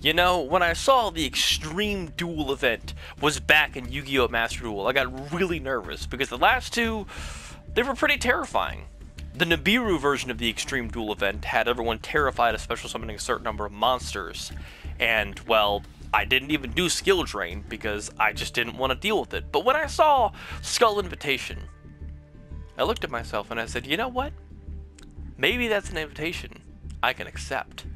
You know, when I saw the Extreme Duel event was back in Yu-Gi-Oh! Master Duel, I got really nervous because the last two, they were pretty terrifying. The Nibiru version of the Extreme Duel event had everyone terrified of special summoning a certain number of monsters, and, well, I didn't even do skill drain because I just didn't want to deal with it. But when I saw Skull Invitation, I looked at myself and I said, you know what? Maybe that's an invitation I can accept.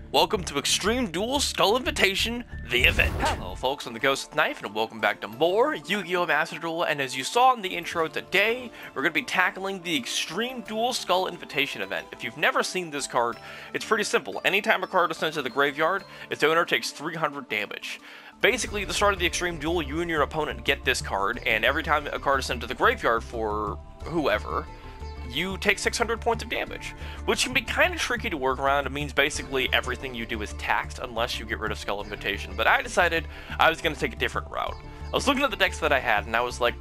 Welcome to Extreme Duel Skull Invitation, the event. Hello folks, I'm the Ghost Knife, and welcome back to more Yu-Gi-Oh! Master Duel, and as you saw in the intro today, we're going to be tackling the Extreme Duel Skull Invitation event. If you've never seen this card, it's pretty simple. Anytime a card is sent to the graveyard, its owner takes 300 damage. Basically, at the start of the Extreme Duel, you and your opponent get this card, and every time a card is sent to the graveyard for whoever, you take 600 points of damage, which can be kind of tricky to work around. It means basically everything you do is taxed unless you get rid of Skull Invitation, but I decided I was going to take a different route. I was looking at the decks that I had, and I was like,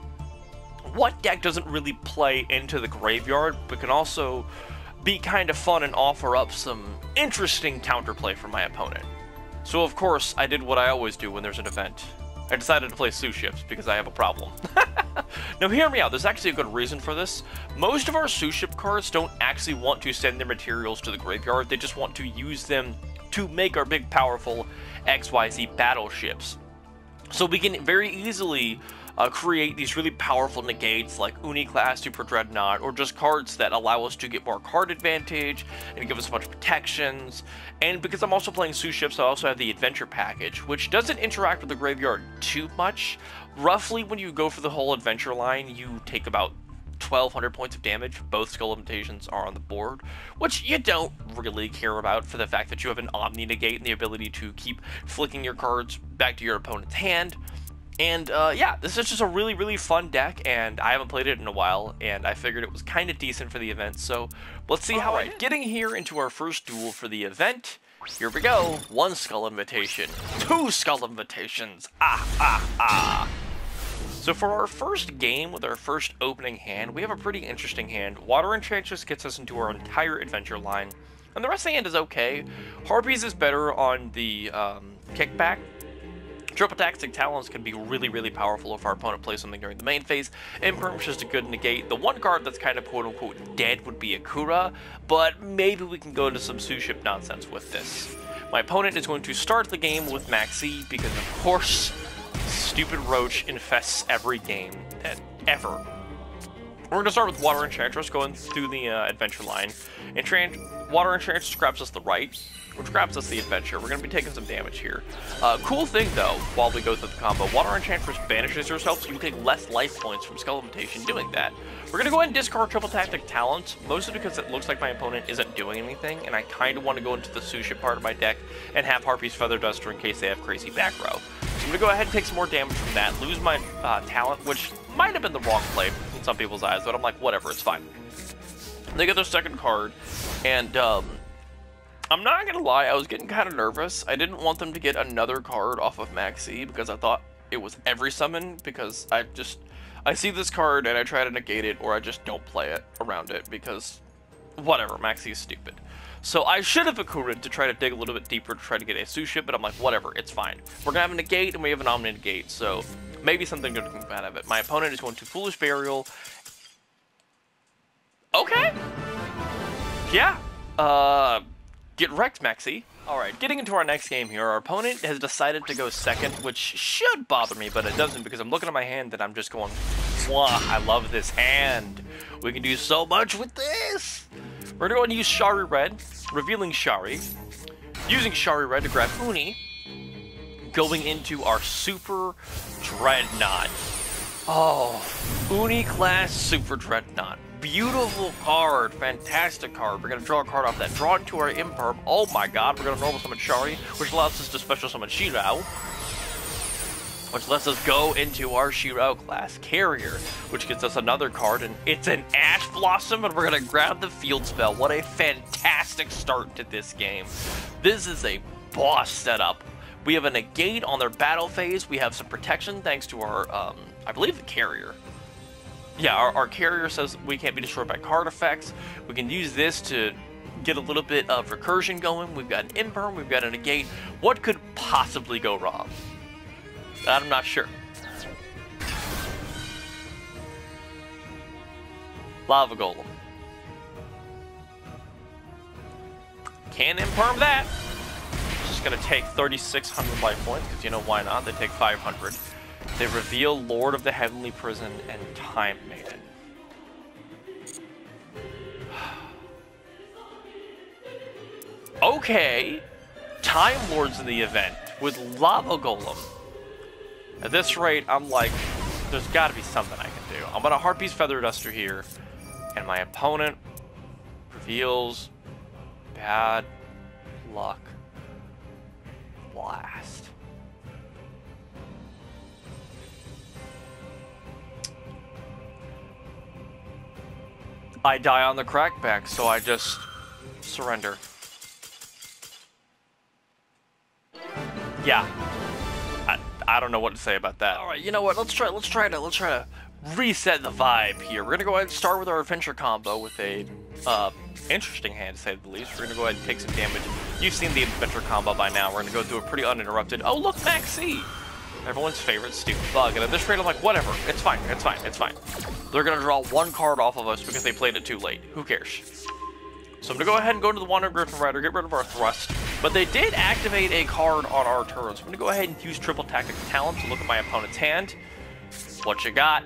what deck doesn't really play into the graveyard, but can also be kind of fun and offer up some interesting counterplay for my opponent? So of course, I did what I always do when there's an event. I decided to play Sue Ships because I have a problem. Now hear me out, there's actually a good reason for this. Most of our Sue Ship cards don't actually want to send their materials to the graveyard, they just want to use them to make our big powerful XYZ battleships. So we can very easily create these really powerful negates like Uni-class Super Dreadnought, or just cards that allow us to get more card advantage and give us a bunch of protections. And because I'm also playing Sue Ships, I also have the Adventure Package, which doesn't interact with the graveyard too much. Roughly, when you go for the whole Adventure line, you take about 1,200 points of damage. Both Skull Invitations are on the board, which you don't really care about for the fact that you have an Omni Negate and the ability to keep flicking your cards back to your opponent's hand. And yeah, this is just a really, really fun deck, and I haven't played it in a while, and I figured it was kind of decent for the event, so let's see how I getting here into our first duel for the event. Here we go. 1 Skull Invitation, 2 Skull Invitations, So for our first game, with our first opening hand, we have a pretty interesting hand. Water Enchantress gets us into our entire adventure line, and the rest of the hand is okay. Harpies is better on the kickback. Triple Tactic Talons can be really, really powerful if our opponent plays something during the main phase. Imperm's just a good negate. The one card that's kind of quote-unquote dead would be Akura, but maybe we can go into some Sue Ship nonsense with this. My opponent is going to start the game with Maxi because, of course, stupid Roach infests every game ever. We're going to start with Water Enchantress going through the adventure line. Water Enchantress grabs us the right, which grabs us the adventure. We're going to be taking some damage here. Cool thing, though, while we go through the combo, Water Enchantress banishes herself, so you take less life points from Skull Invitation doing that. We're going to go ahead and discard Triple Tactic Talent, mostly because it looks like my opponent isn't doing anything, and I kind of want to go into the Sue Ship part of my deck and have Harpy's Feather Duster in case they have crazy back row. So I'm going to go ahead and take some more damage from that, lose my talent, which might have been the wrong play in some people's eyes, but I'm like, whatever, it's fine. They get their second card, and I'm not gonna lie, I was getting kind of nervous. I didn't want them to get another card off of Maxi because I thought it was every summon, because I see this card and I try to negate it, or I just don't play it around it because whatever, Maxi is stupid. So I should have Akurid to try to dig a little bit deeper to try to get a Sue Ship, but I'm like, whatever, it's fine. We're gonna have a negate and we have an Omni Negate, so maybe something good can come out of it. My opponent is going to Foolish Burial. Okay. Yeah. Get wrecked, Maxi. Alright, getting into our next game here, our opponent has decided to go second, which should bother me, but it doesn't, because I'm looking at my hand and I'm just going, wow, I love this hand. We can do so much with this. We're going to go ahead and use Shari Red, revealing Shari, using Shari Red to grab Uni, going into our Super Dreadnought. Oh, Uni-class Super Dreadnought. Beautiful card, fantastic card. We're going to draw a card off that. Draw into our Imperm. Oh my god, we're going to normal summon Shari, which allows us to special summon Shirao, which lets us go into our Shirao class Carrier, which gets us another card, and it's an Ash Blossom, and we're going to grab the Field Spell. What a fantastic start to this game. This is a boss setup. We have a negate on their battle phase. We have some protection thanks to our, I believe the Carrier. Yeah, our Carrier says we can't be destroyed by card effects. We can use this to get a little bit of recursion going. We've got an imperm, we've got a negate. What could possibly go wrong? I'm not sure. Lava Golem. Can imperm that. Just gonna take 3,600 life points, because you know why not? They take 500. They reveal Lord of the Heavenly Prison and Time Maiden. Okay, Time Lord's in the event with Lava Golem. At this rate, I'm like, there's got to be something I can do. I'm gonna Heartbeast Feather Duster here, and my opponent reveals Bad Luck Blast. I die on the crackback, so I just surrender. Yeah, I don't know what to say about that. All right, you know what? Let's try to reset the vibe here. We're gonna go ahead and start with our adventure combo with a interesting hand, to say the least. We're gonna go ahead and take some damage. You've seen the adventure combo by now. We're gonna go through it pretty uninterrupted. Oh, look, Maxi! Everyone's favorite stupid bug. And at this rate, I'm like, whatever. It's fine. It's fine. It's fine. They're gonna draw one card off of us because they played it too late. Who cares? So I'm gonna go ahead and go to the Wandering Griffin Rider, get rid of our Thrust. But they did activate a card on our turn. So I'm gonna go ahead and use Triple Tactics Talent to look at my opponent's hand. What you got?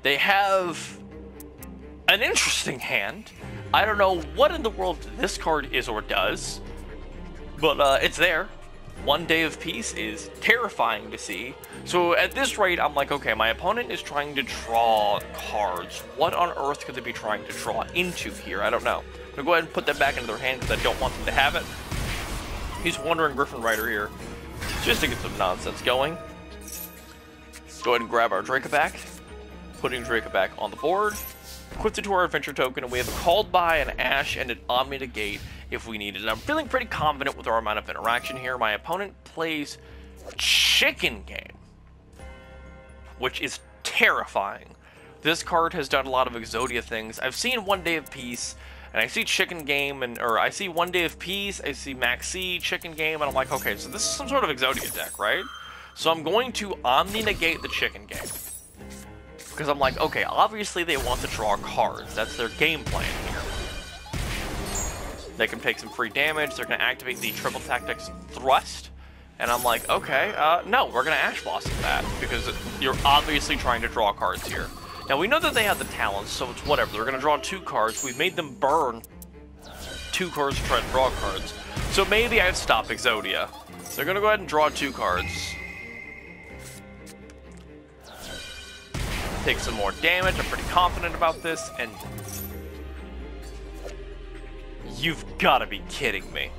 They have an interesting hand. I don't know what in the world this card is or does, but it's there. One Day of Peace is terrifying to see. So at this rate, I'm like, okay, my opponent is trying to draw cards. What on earth could they be trying to draw into here? I don't know. I'm gonna go ahead and put that back into their hand because I don't want them to have it. He's Wandering Griffin Rider here, just to get some nonsense going. Go ahead and grab our Draco back, putting Draco back on the board. Equipped it to our adventure token, and we have a Called By, an Ash, and an Omni Negate if we need it. And I'm feeling pretty confident with our amount of interaction here. My opponent plays Chicken Game, which is terrifying. This card has done a lot of Exodia things. I've seen One Day of Peace, and I see Chicken Game, or I see One Day of Peace, I see Maxi, Chicken Game, and I'm like, okay, so this is some sort of Exodia deck, right? So I'm going to Omni Negate the Chicken Game. Because I'm like, okay, obviously they want to draw cards. That's their game plan here. They can take some free damage. They're going to activate the Triple Tactics Thrust. And I'm like, okay, no, we're going to Ash Blossom that. Because you're obviously trying to draw cards here. Now, we know that they have the talents, so it's whatever. They're going to draw 2 cards. We've made them burn 2 cards to try to draw cards. So maybe I've stopped Exodia. They're going to go ahead and draw 2 cards. Take some more damage. I'm pretty confident about this, and you've got to be kidding me.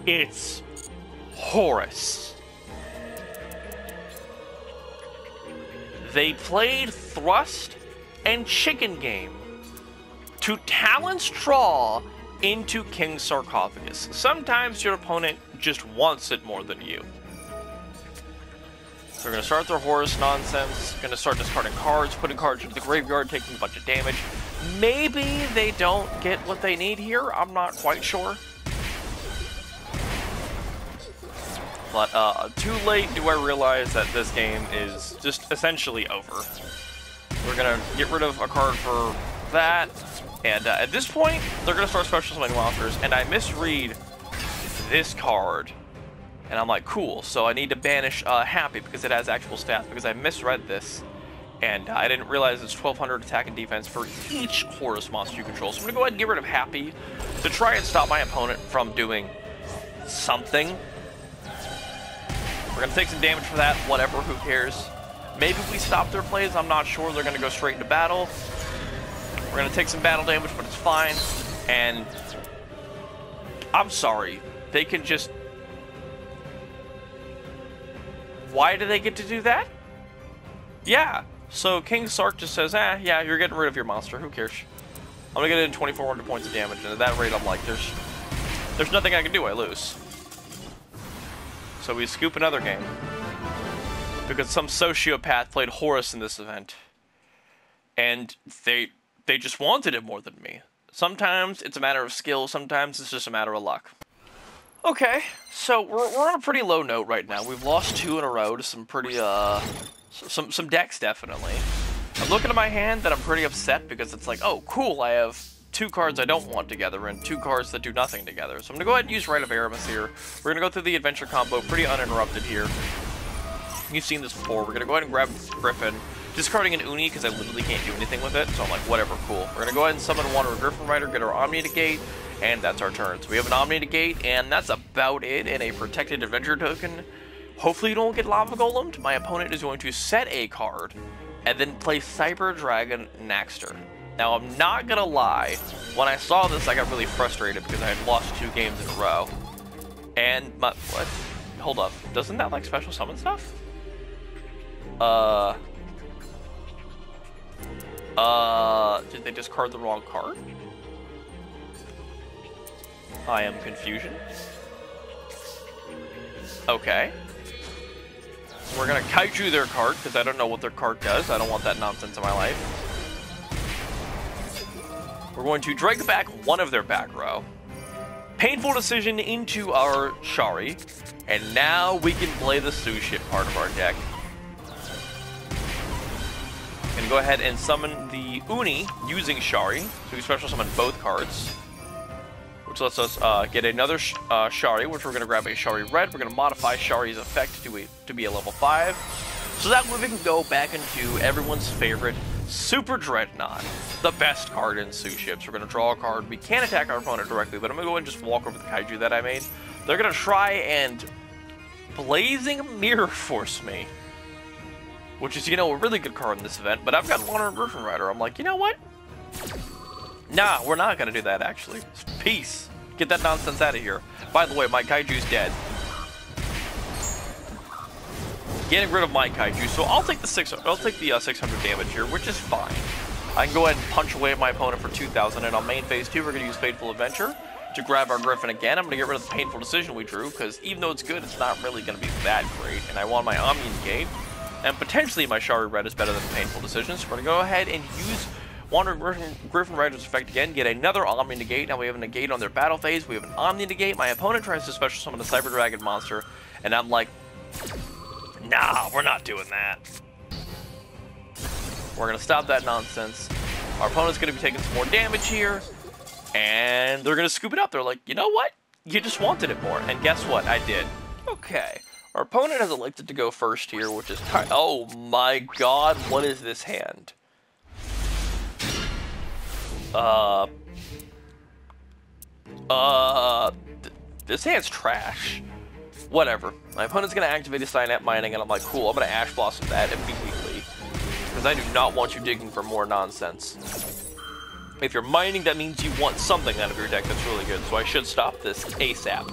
It's Horus. They played Thrust and Chicken Game to Talent's draw into King's Sarcophagus. Sometimes your opponent just wants it more than you. They're going to start their Horus nonsense, going to start discarding cards, putting cards into the graveyard, taking a bunch of damage. Maybe they don't get what they need here, I'm not quite sure. But too late do I realize that this game is just essentially over. We're going to get rid of a card for that, and at this point, they're going to start special summoning monsters, and I misread this card. And I'm like, cool, so I need to banish Happy because it has actual stats, because I misread this. And I didn't realize it's 1,200 attack and defense for each Horus monster you control. So I'm going to go ahead and get rid of Happy to try and stop my opponent from doing something. We're going to take some damage for that, whatever, who cares. Maybe we stop their plays, I'm not sure. They're going to go straight into battle. We're going to take some battle damage, but it's fine. And I'm sorry, they can just... Why do they get to do that? Yeah, so King Sark just says, yeah, you're getting rid of your monster, who cares? I'm gonna get in 2,400 points of damage, and at that rate I'm like, there's nothing I can do, I lose. So we scoop another game. Because some sociopath played Horus in this event. And they They just wanted it more than me. Sometimes it's a matter of skill, sometimes it's just a matter of luck. Okay, so we're on a pretty low note right now. We've lost 2 in a row to some pretty, some decks, definitely. I'm looking at my hand and I'm pretty upset because it's like, oh, cool, I have 2 cards I don't want together and 2 cards that do nothing together. So I'm going to go ahead and use Rite of Aramis here. We're going to go through the adventure combo pretty uninterrupted here. You've seen this before. We're going to go ahead and grab Griffin, discarding an Uni because I literally can't do anything with it. So I'm like, whatever, cool. We're going to go ahead and summon Wanderer Griffin Rider, get our Omni Negate, and that's our turn. So we have an Omni Negate, and that's about it in a protected adventure token. Hopefully you don't get Lava Golemed. My opponent is going to set a card, and then play Cyber Dragon Naxter. Now, I'm not going to lie. When I saw this, I got really frustrated because I had lost 2 games in a row. And what? Hold up. Doesn't that, like, special summon stuff? Did they discard the wrong card? I am confusion. Okay. We're gonna kaiju their card, because I don't know what their card does. I don't want that nonsense in my life. We're going to drag back one of their back row. Painful decision into our Shari. And now we can play the Suship part of our deck. Gonna go ahead and summon the Uni using Shari. So we special summon both cards. Which lets us get another Shari, which we're going to grab a Shari Red. We're going to modify Shari's effect to be a level 5. So that way we can go back into everyone's favorite Super Dreadnought, the best card in Suships. We're going to draw a card. We can't attack our opponent directly, but I'm going to go ahead and just walk over the Kaiju that I made. They're going to try and Blazing Mirror Force me. Which is, you know, a really good card in this event, but I've got Wanderer Griffin Rider. I'm like, you know what? Nah, we're not going to do that, actually. Peace. Get that nonsense out of here. By the way, my Kaiju's dead. Getting rid of my Kaiju, so I'll take the 600 damage here, which is fine. I can go ahead and punch away at my opponent for 2,000, and on main phase 2, we're going to use Fateful Adventure to grab our Griffin again. I'm going to get rid of the Painful Decision we drew, because even though it's good, it's not really going to be that great, and I want my Omni Negate, and potentially my Shari Red is better than the Painful Decision, so we're going to go ahead and use Wanderer Griffin Rider's effect again, get another Omni Negate. Now we have a Negate on their battle phase, we have an Omni Negate. My opponent tries to special summon a Cyber Dragon monster, and I'm like, nah, we're not doing that. We're going to stop that nonsense. Our opponent's going to be taking some more damage here, and they're going to scoop it up. They're like, you know what? You just wanted it more, and guess what? I did. Okay. Our opponent has elected to go first here, which is oh my god, what is this hand? This hand's trash. Whatever. My opponent's gonna activate his Cyanide Mining, and I'm like, cool, I'm gonna Ash Blossom that immediately. Because I do not want you digging for more nonsense. If you're mining, that means you want something out of your deck that's really good, so I should stop this ASAP.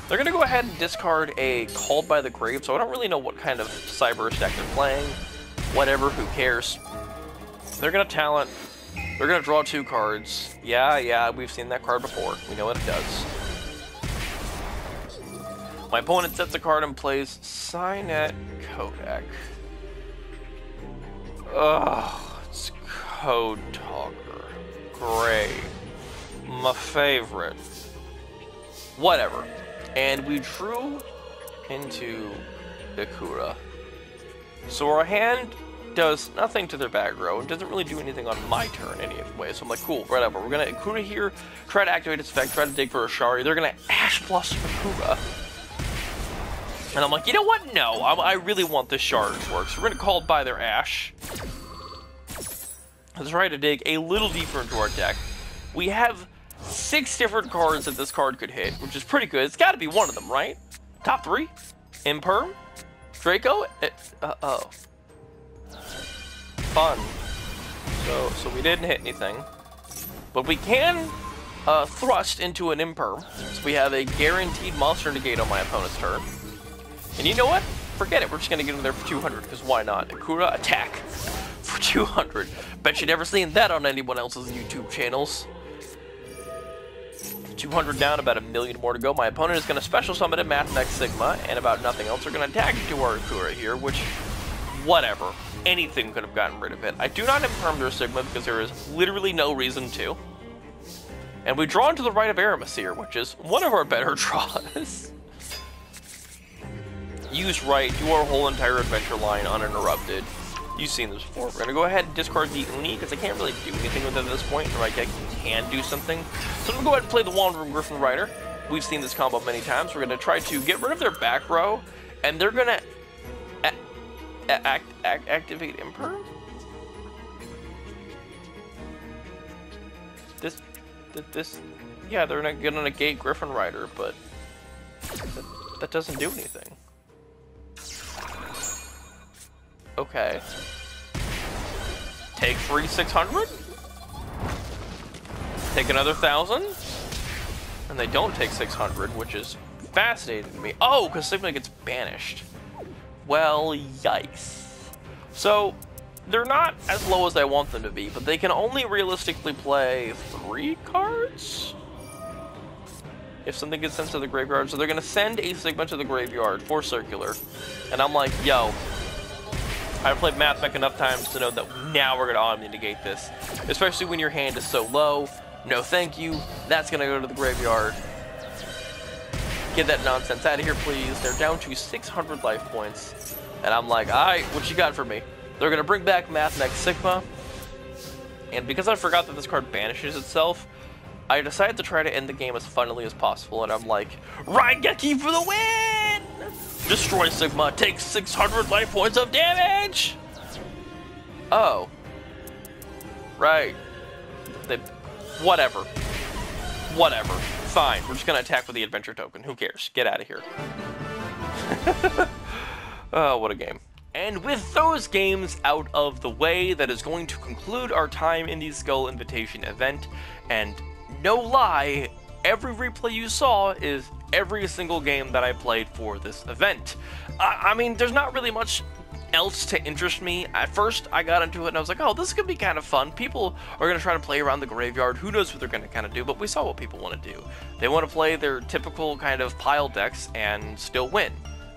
They're gonna go ahead and discard a Called by the Grave, so I don't really know what kind of Cyber deck they're playing. Whatever, who cares? They're gonna talent. They're going to draw 2 cards. Yeah, we've seen that card before. We know what it does. My opponent sets a card and plays Cynet Kodak. Ugh, it's Code Talker. Great. My favorite. Whatever. And we drew into Ikura. So our hand does nothing to their back row. It doesn't really do anything on my turn anyway. So I'm like, cool, whatever. We're going to Ikura here, try to activate its effect, try to dig for a Shari. They're going to Ash Blossom Ikura. And I'm like, you know what? No, I really want this Shari to work. So we're going to Call by their Ash. Let's try to dig a little deeper into our deck. We have 6 different cards that this card could hit, which is pretty good. It's got to be one of them, right? Top 3? Imperm? Draco? Uh-oh. Fun. So we didn't hit anything. But we can thrust into an Imperm. So we have a guaranteed monster negate on my opponent's turn. And you know what? Forget it. We're just going to get in there for 200, because why not? Ikura, attack for 200. Bet you never seen that on anyone else's YouTube channels. 200 down, about 1 million more to go. My opponent is going to special summon a Mathmech Sigma, and about nothing else. They're going to attack into our Ikura here, which, whatever. Anything could have gotten rid of it. I do not imperm their Sigma because there is literally no reason to. And we draw into the right of Aramis here, which is one of our better draws. Use right, do our whole entire adventure line uninterrupted. You've seen this before. We're going to go ahead and discard the Uni, because I can't really do anything with it at this point, or I can do something. So I'm going to go ahead and play the Wandering Griffin Rider. We've seen this combo many times. We're going to try to get rid of their back row, and they're going to activate Imperm? Yeah, they're going to negate Griffin Rider, but that doesn't do anything. Okay. Take 3 600. Take another 1,000. And they don't take 600, which is fascinating to me. Oh, because Sigma gets banished. Well, yikes. So, they're not as low as I want them to be, but they can only realistically play 3 cards? If something gets sent to the graveyard. So they're going to send a Sigma to the graveyard for circular. And I'm like, yo, I've played Math Mech enough times to know that now we're going to auto negate this. Especially when your hand is so low. No thank you. That's going to go to the graveyard. Get that nonsense out of here, please. They're down to 600 life points. And I'm like, alright, what you got for me? They're going to bring back Math Mech Sigma. And because I forgot that this card banishes itself, I decided to try to end the game as funnily as possible. And I'm like, Raigeki for the win! Destroy Sigma, take 600 life points of damage! Oh. Right. Whatever. Whatever. Fine, we're just gonna attack with the adventure token. Who cares? Get out of here. Oh, what a game. And with those games out of the way, that is going to conclude our time in the Skull Invitation event. And no lie, every replay you saw is every single game that I played for this event. I mean, there's not really much else to interest me. At first, I got into it and I was like, oh, this could be kind of fun. People are going to try to play around the graveyard. Who knows what they're going to kind of do, but we saw what people want to do. They want to play their typical kind of pile decks and still win,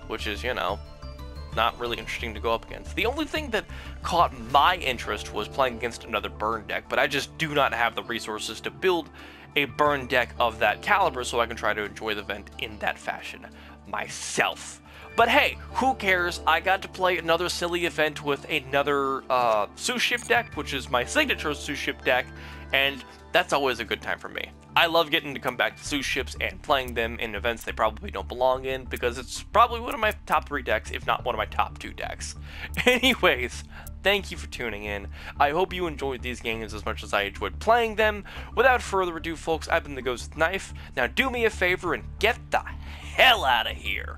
which is, you know, not really interesting to go up against. The only thing that caught my interest was playing against another burn deck, but I just do not have the resources to build a burn deck of that caliber so I can try to enjoy the event in that fashion myself. But hey, who cares? I got to play another silly event with another Sous Ship deck, which is my signature Sous Ship deck, and that's always a good time for me. I love getting to come back to Sous Ships and playing them in events they probably don't belong in, because it's probably one of my top 3 decks, if not one of my top 2 decks. Anyways, thank you for tuning in. I hope you enjoyed these games as much as I enjoyed playing them. Without further ado, folks, I've been the Ghost with Knife. Now do me a favor and get the hell out of here.